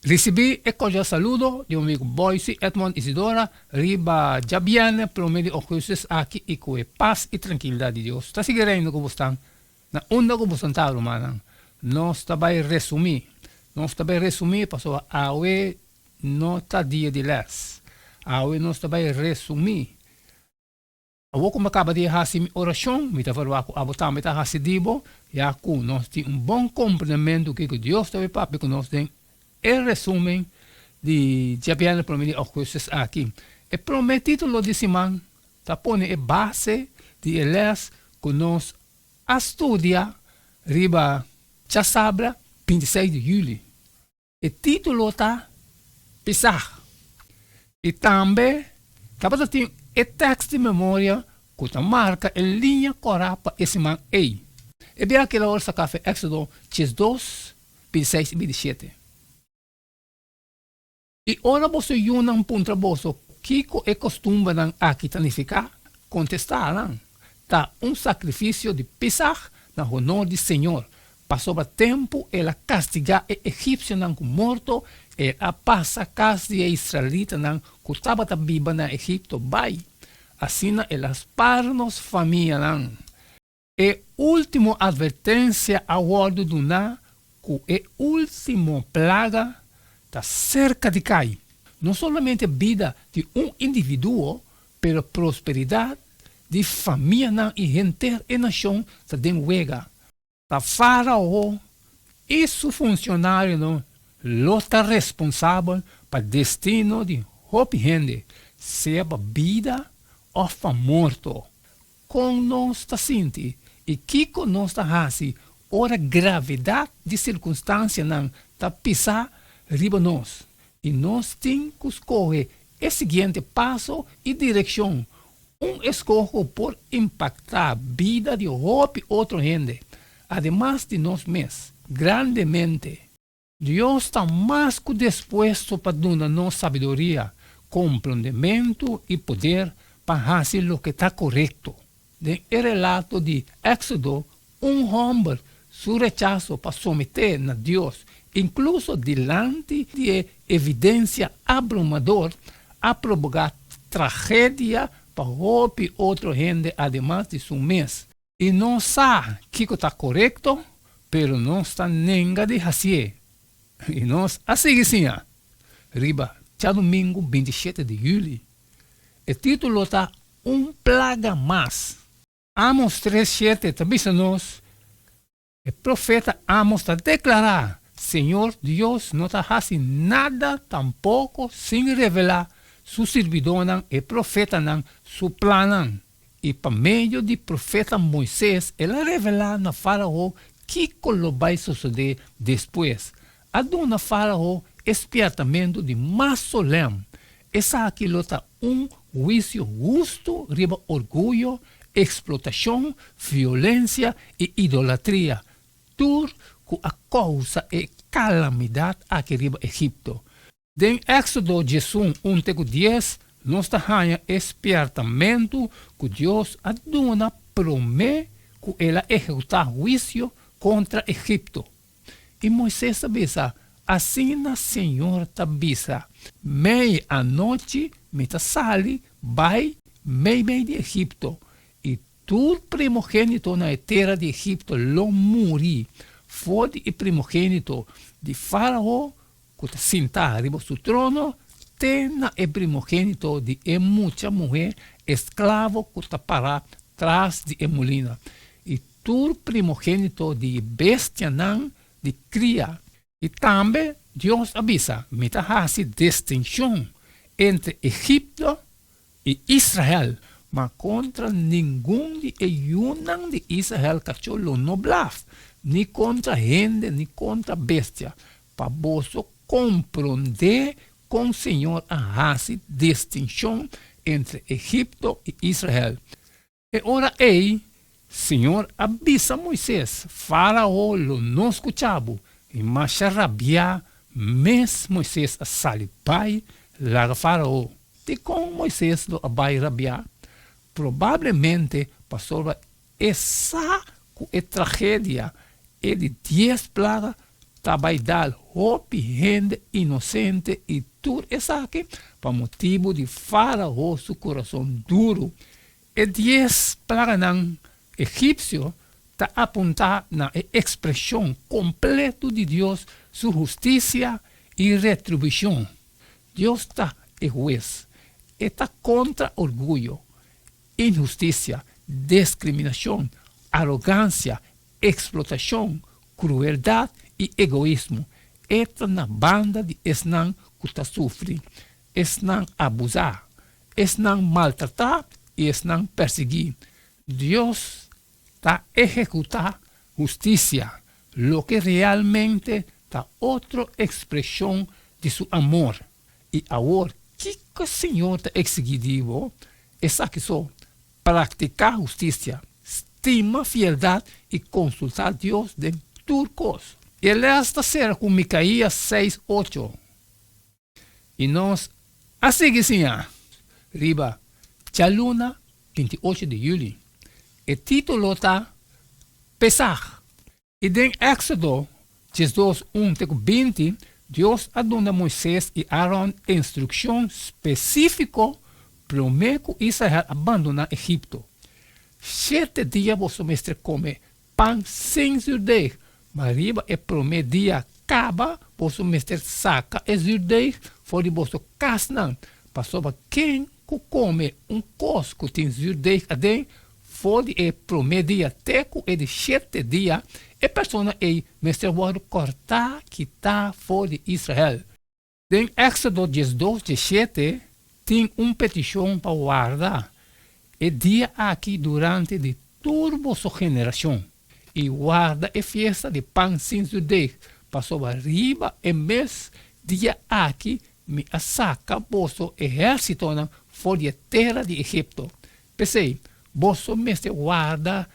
Recibí el cordial saludo de un amigo Boise, Edmond Isidora, riba ya viene promedio o jueces aquí y con paz y tranquilidad de Dios. Está siguiendo como están, na onda como están talo manan. No está by resumir, pasó a we no está dia de les. A we no está by resumir. Ako kung makabadi hasi mi orasyon, mi tafaro ako abotam mi ta hasi dibo, ya ku nos ti un bom complemento que Dios te papi que nos den el resumen de ya viene promedio jueces aquí. El prometido lo dice man, ta pone base de eles que nos estudia riba ya sabra 26 de julio. El título está Pesach. Y también, capaz de el texto de memoria que te marca en línea correcta ese man ahí. E bien que la hora saca Éxodo 2, 26 y 27. Y ahora vos yunan punto boso, Kiko es costumbre aquí tanificar, contestar, ta un sacrificio de Pesach na honor del Señor. Pasó el tiempo y la castiga el egipcio nan muerto e a pasa casi israelita nan que estaba viva na Egipto bai. Así na el asparnos familia nan. E último advertencia a bordo de una que el último plaga está cerca de caer. No solamente vida de un individuo, pero prosperidad de familia nan y gente e nación está den huega. La faraó y su funcionario no lo está responsable para el destino de Hope gente, sea vida o fa muerto. Con nuestra sinti y Kiko nuestra hasi, ora gravedad de circunstancia nan ta pisar riba nos. Y nos tem que escoger el siguiente paso y dirección. Un escojo por impactar vida de Hope otro gente. Además de nos mesmos, grandemente. Dios está más que dispuesto para darnos sabiduría, comprendimiento y poder para hacer lo que está correcto. En el relato de Éxodo, un hombre, su rechazo para someter a Dios, incluso delante de evidencia abrumadora, ha provocado tragedia para otra gente, además de su mes. Y no sabe que está correcto, pero no está nenga de hacer. Y nos así sim. Riba, ya domingo 27 de julio. El título está Un plaga más. Amos 3:7 también nos. El profeta Amos está declarar, Señor Dios no está haciendo nada tampoco sin revelar su servidor, el profeta, su plan. Y por medio del profeta Moisés, él revela a Faraó que lo va a suceder después. A dona Faraó expiatamento de más solemne. Esa aquí lo está un juicio justo, riba orgullo, explotación, violencia y idolatría. Tur que a causa e calamidad aquí riba Egipto. En Éxodo 1:10, nos ganha expiatamento que Deus aduna promete que ela executar juízo contra Egipto. E Moisés sabia, assim na Senhor tabisa, meia-noite, meta sali, vai, meio de Egipto, e tudo primogênito na terra de Egipto lo muri, fode e primogênito de Faraó, que está sentado arriba do trono, tena el primogénito de mucha mujer, esclavo que está para atrás de molina. Y tu primogénito de bestia nan, de cría. Y también Dios avisa, meta hace distinción entre Egipto y Israel. Mas contra ningún de ellos de Israel cachó lo noblaf, ni contra gente, ni contra bestia. Para vos comprender con Señor hace distinción entre Egipto y Israel. Y ahora Señor avisa a Moisés, Faraó lo no escuchaba, y más rabia, mes Moisés a salir pai, la Faraó. Y con Moisés lo abai rabia, probablemente pasó esa tragedia, e de 10 plagas, vai dar hopi gente inocente e tur esaki pa motivo de faraó su coração duro. E 10 plagas ng egípcio ta apunta na expressão completa de Deus, sua justiça e retribuição. Deus está juez, está contra orgulho, injustiça, discriminação, arrogância, explotação, crueldade e egoísmo. Está na banda de esnan que está sofrendo, esnan abusar, esnan maltratar e esnan perseguir. Deus está executando justiça, lo que realmente está outra expressão de seu amor. E agora, o que o Senhor está exigindo? É que só praticar justiça, estima fialdade e consultar Deus de turcos. Ele está certo com Micaías 6:8. E nós, assim que sim, riba, Chaluna, 28 de julho. O título está Pesach. E em Éxodo 22:1-20, Deus adona Moisés e Aaron instrução específica para que Israel abandone Egipto. 7 dias você mestre come pão sem zurdeig, mas riba é primeiro dia acaba, você mestre saca e zurdeig fora de você casnan, para sobre quem come coisa que tem zurdeig adentro, fora é primeiro dia teco e de 7 dias, e pessoa é mestre pode cortar que está fora de Israel. Em Éxodo 12:17, tem petição para guardar. E dia aqui durante de toda sua geração. E guarda a festa de pão sem zurdeig, para sobre arriba e mês dia aqui me saca vosso exército fora de terra de Egipto. Pensei, vosso mestre guarda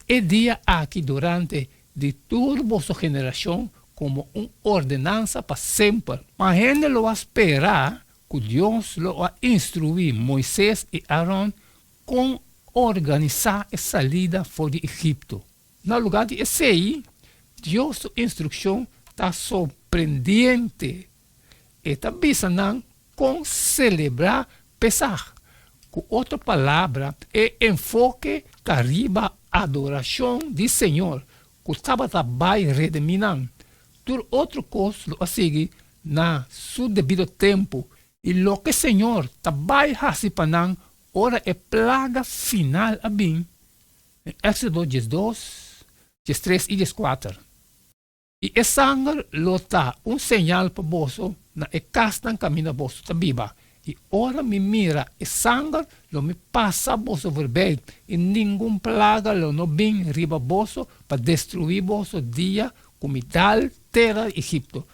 e dia aqui durante de toda sua geração como uma ordenança para sempre. Mas ele lo espera que Deus lo a instruir Moisés e Aaron com organizar a salida fora de Egipto. No lugar de esse, Deus sua instrução está surpreendente. E está visando com celebrar Pesach. Com outra palavra, é enfoque da riba adoração do Senhor, que estava vai rediminar. Por outra coisa, a seguir, na seu devido tempo, e lo que o Senhor está vai receber, ora é plaga final a bem. Em Éxodo 12, 13 e 14. E o sangue lo está sinal para você, na castan caminho você está viva. E ora me mira, o sangue lo me passa você vermelho, e nenhum plaga lo não vem riba você para destruir você dia como tal terra Egipto.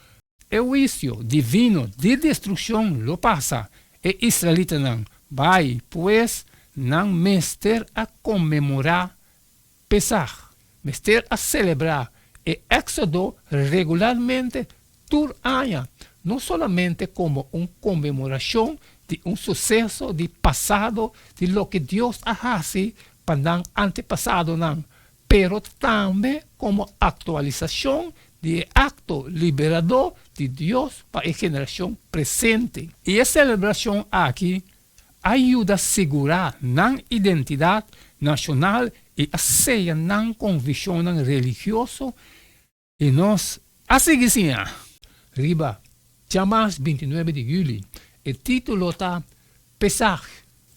O juízo divino de destruição lo passa, e israelita não vai, pois, não mester a comemorar Pesach, mester a celebrar e Éxodo regularmente todo ano, não somente como uma comemoração de um sucesso de passado, de lo que Deus fez para o antepassado, não, pero também como atualização de acto liberador de Deus para a geração presente. E a celebração aqui ajuda a segurar a identidade nacional e a ceia na convicção religiosa. E nós, assim sim, riba, Chamas 29 de julho, o título está Pesach.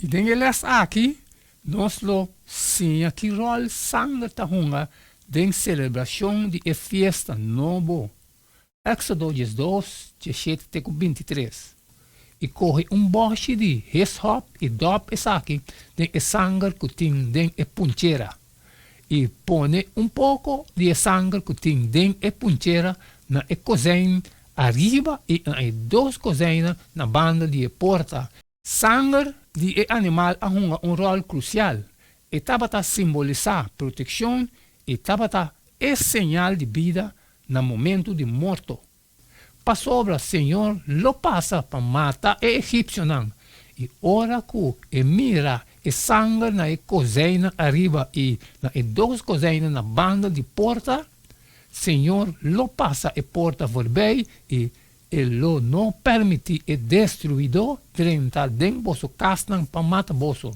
E dengeles aqui, nós lo sim que rol sangue ta hunga den celebração de a festa novo. Éxodo 12, 17-23. E corre boche de hyssop e dop aqui, den sangue que tem den puncheira. E põe pouco de sangue que tem den puncheira na cozinha arriba e na 2 cozinhas na banda de porta. Sangue de animal a rol crucial. E tabata simbolizar proteção e tabata é sinal de vida no momento de morto. Para sobra, Senhor, lo passa para matar o egípcio não. E ora que mira e sangue na cozinha arriba e na 2 cozinhas na banda de porta, Senhor lo passa e porta vorbei e lo não permite e destruidor de entrar dentro vosso casnan para matar vosso.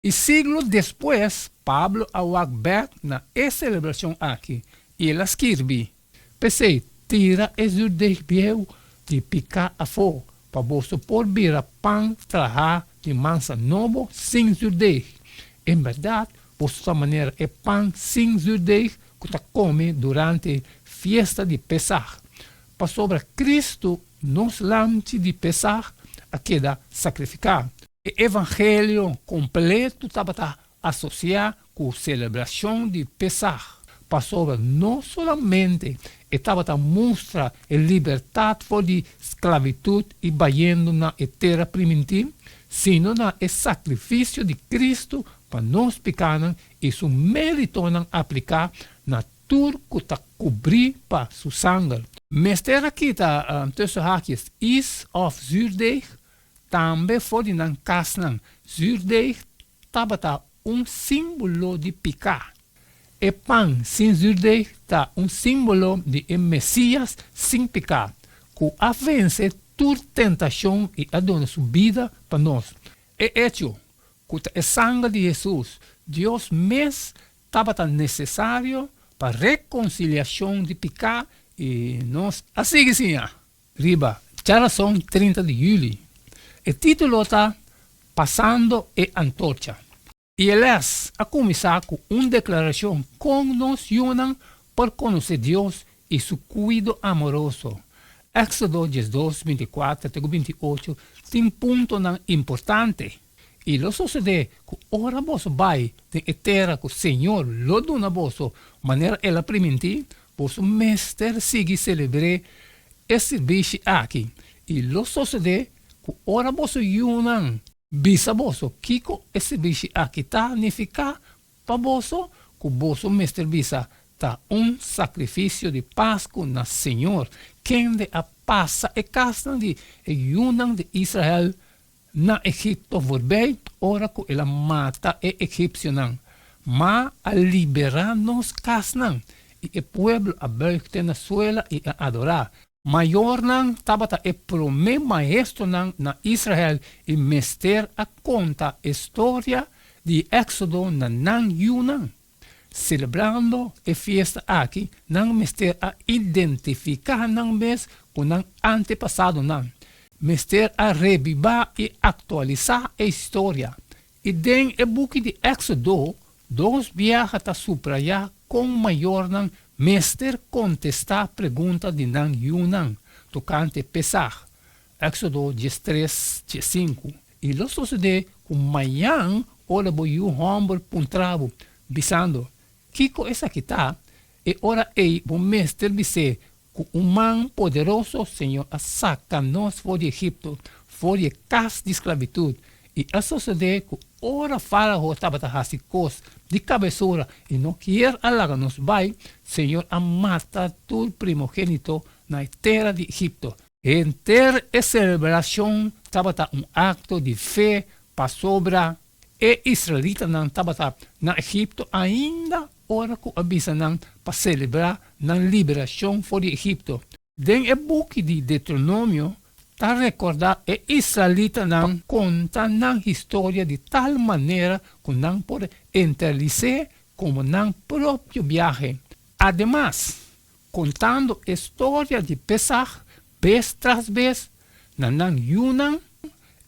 E siglo depois, Pablo awag na celebração aqui. E ele escreve, pensei, tira exurdei bieu de picar a fogo, para vosso porbira pão trajar de mansa novo sem zurdei. Em verdade, vossa maneira é pão sem zurdei que ta come durante fiesta de Pesach. Para sobre Cristo nos lance de Pesach a queda sacrificar. O evangelho completo estava associado com a celebração de Pesach. Para sobre não somente estava a mostrar a liberdade de esclavitud e bayendo na terra primitiva, sino na o sacrifício de Cristo para nós pecados e seu mérito não aplicar na tudo que está cobrir para seu sangue. Mester aqui está tussen haakjes is of zuurdeeg, também foi na casa zuurdeeg estava símbolo de picar. E pão sem zuurdeeg está símbolo de Messias sem picar, que a vence toda tentação e a dona sua vida para nós. E hecho, que é sangue de Jesus, Deus mesmo estava necessário para reconciliação de pecar e nós assim que sim. Riba, Geração 30 de julho. O título está Passando a Antorcha. E eles a começar com uma declaração como nos unam por conhecer Deus e seu cuidado amoroso. Éxodo 12, 24 até 28 tem ponto importante. E lo sucede que ora vos vai de terra que o Senhor lo dona vosso maneira ela primitiva, vosso mestre sigue celebre e serviço aqui. E lo sucede que ora vos unam bisa vosso kiko e serviço aqui tá nificar para vosso que vosso mestre bisa tá sacrifício de Páscoa na Senhor, quem de a passa e casa de unam de Israel na Egipto vorbei, ora que ela mata e egípcio não. Mas a liberar nos casnan e o pueblo a beugte na suela e a adorar. Maior não tabata e prome maestro não na Israel e mester a conta história de Éxodo na nan yunan. Celebrando a festa aqui, não mester a identificar não mes com não antepassado não. Mester a revivar e atualizar a história. E dentro do book de Éxodo, dois viaja a subrayar com maior não mester contestar pergunta de não yunan, tocante Pesach. Éxodo 13, 5. E lo sucede com maior ora boiu homem puntravo, bisando, Kiko essa aqui tá, e ora ei, o mester disse, que um man poderoso, Senhor, a saca-nos fora de Egipto, fora de casa de esclavitud. E a sociedade que ora faraó estava hasicos de cabeçura e não quer alagar-nos vai, Senhor, a matar todo primogênito na terra de Egipto. Em ter a celebração estava acto de fé para sobra e israelita não estava na Egipto ainda ora que avisa não para celebrar na liberação fora de Egipto. Dentro do book de Deuteronômio, está recordar que israelita não conta na história de tal maneira que não pode interlicer como na próprio viagem. Ademais, contando a história de Pesach, vez tras vez, na nan yunan,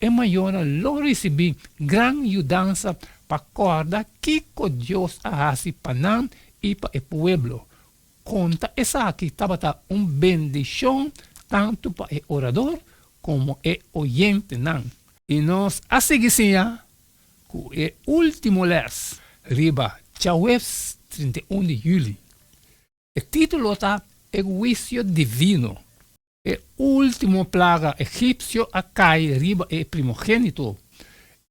é maior lo receber grande mudança para acordar que Deus hace para nós e para o pueblo. Conta essa aqui estava bendição tanto para o orador como o oyente não. E nós a seguir com o último les, riba, Chawes 31 de julho. O título está O Juízo Divino. O último plaga egípcio a cai riba e primogênito.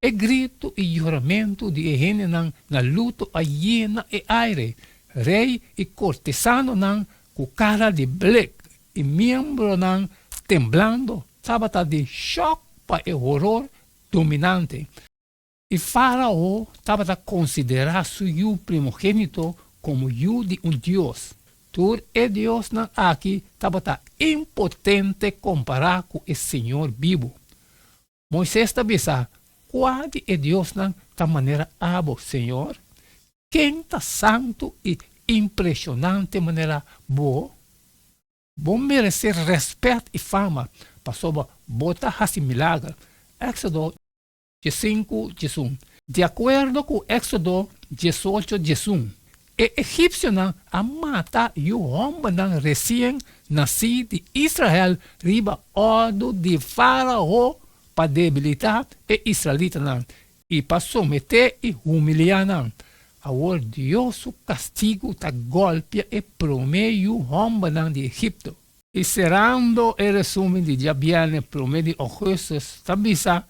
E grito e juramento de Ehenenan na luto a hiena e aire, rei e cortesano nan com cara de black e membro nan temblando, sabata de choque para o horror dominante. E Faraó estava a considerar seu primogênito como o de um Deus. Tu é Deus não aqui, tá impotente comparado com o Senhor vivo. Moisés está pensando, qual é Deus não da maneira abo, Senhor? Quem está santo e impressionante maneira boa? Bom merecer respeito e fama, para botar esse milagre. Éxodo 15, 18. De acordo com Éxodo 18, 18, o egípcio não a matar o homem não recém-nascido de Israel riba ordem de Faraó para debilitar o israelita não e para someter e humilhar não. Agora Deus o castigo da golpe e promete o homem não de Egipto. E cerrando o resumo de Jabiane promete o Jesús tabisa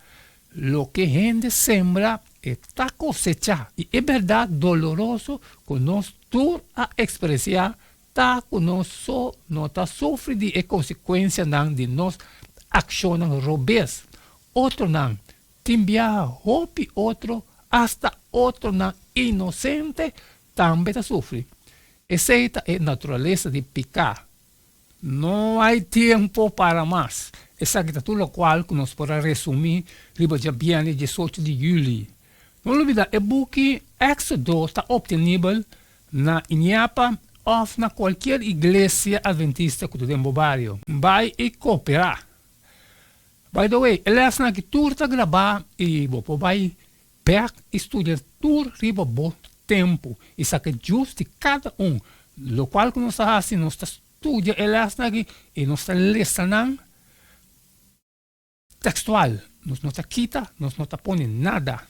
lo que gente sembra está cosecha. E é verdade doloroso que nós tur a expressar tá que nós não tá sofre de consequência não de nós ação robês. Outro não, timbia roupa outro, hasta outro não inocente também está sofre. Essa é a natureza de picar. Não há tempo para mais. Essa é tudo o qual que nós podemos resumir riba de Jabiane 18 de julho. Não olvida, o book Éxodo está obtenível na Inhapa ou na qualquer igreja adventista que tu tem no barrio. Vai e cooperar. By the way, ele é que tu está gravar e você vai pegar e estudar tudo riba bom tempo. Isso é justo de cada um. O qual que nós está assim, nós está estudando ele é que e nós está listenando textual. Nós não está quita, nós não está pondo nada.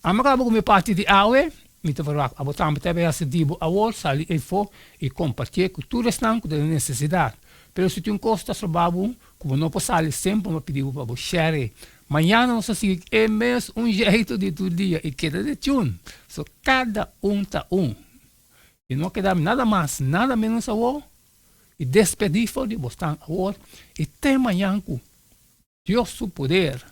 A acabo com minha parte de aula, me te verá a botar me teve esse dibo a word sali e fo e compartilhar com tudo estão com a necessidade. Pero se tu encosta trabalho, como não posso sair sempre me pedir para share. Amanhã nós assim é mesmo jeito de todo dia e queda de tune. So cada tá E não queda nada mais, nada menos a word. E despedir de você a word e tem amanhã com Deus o poder.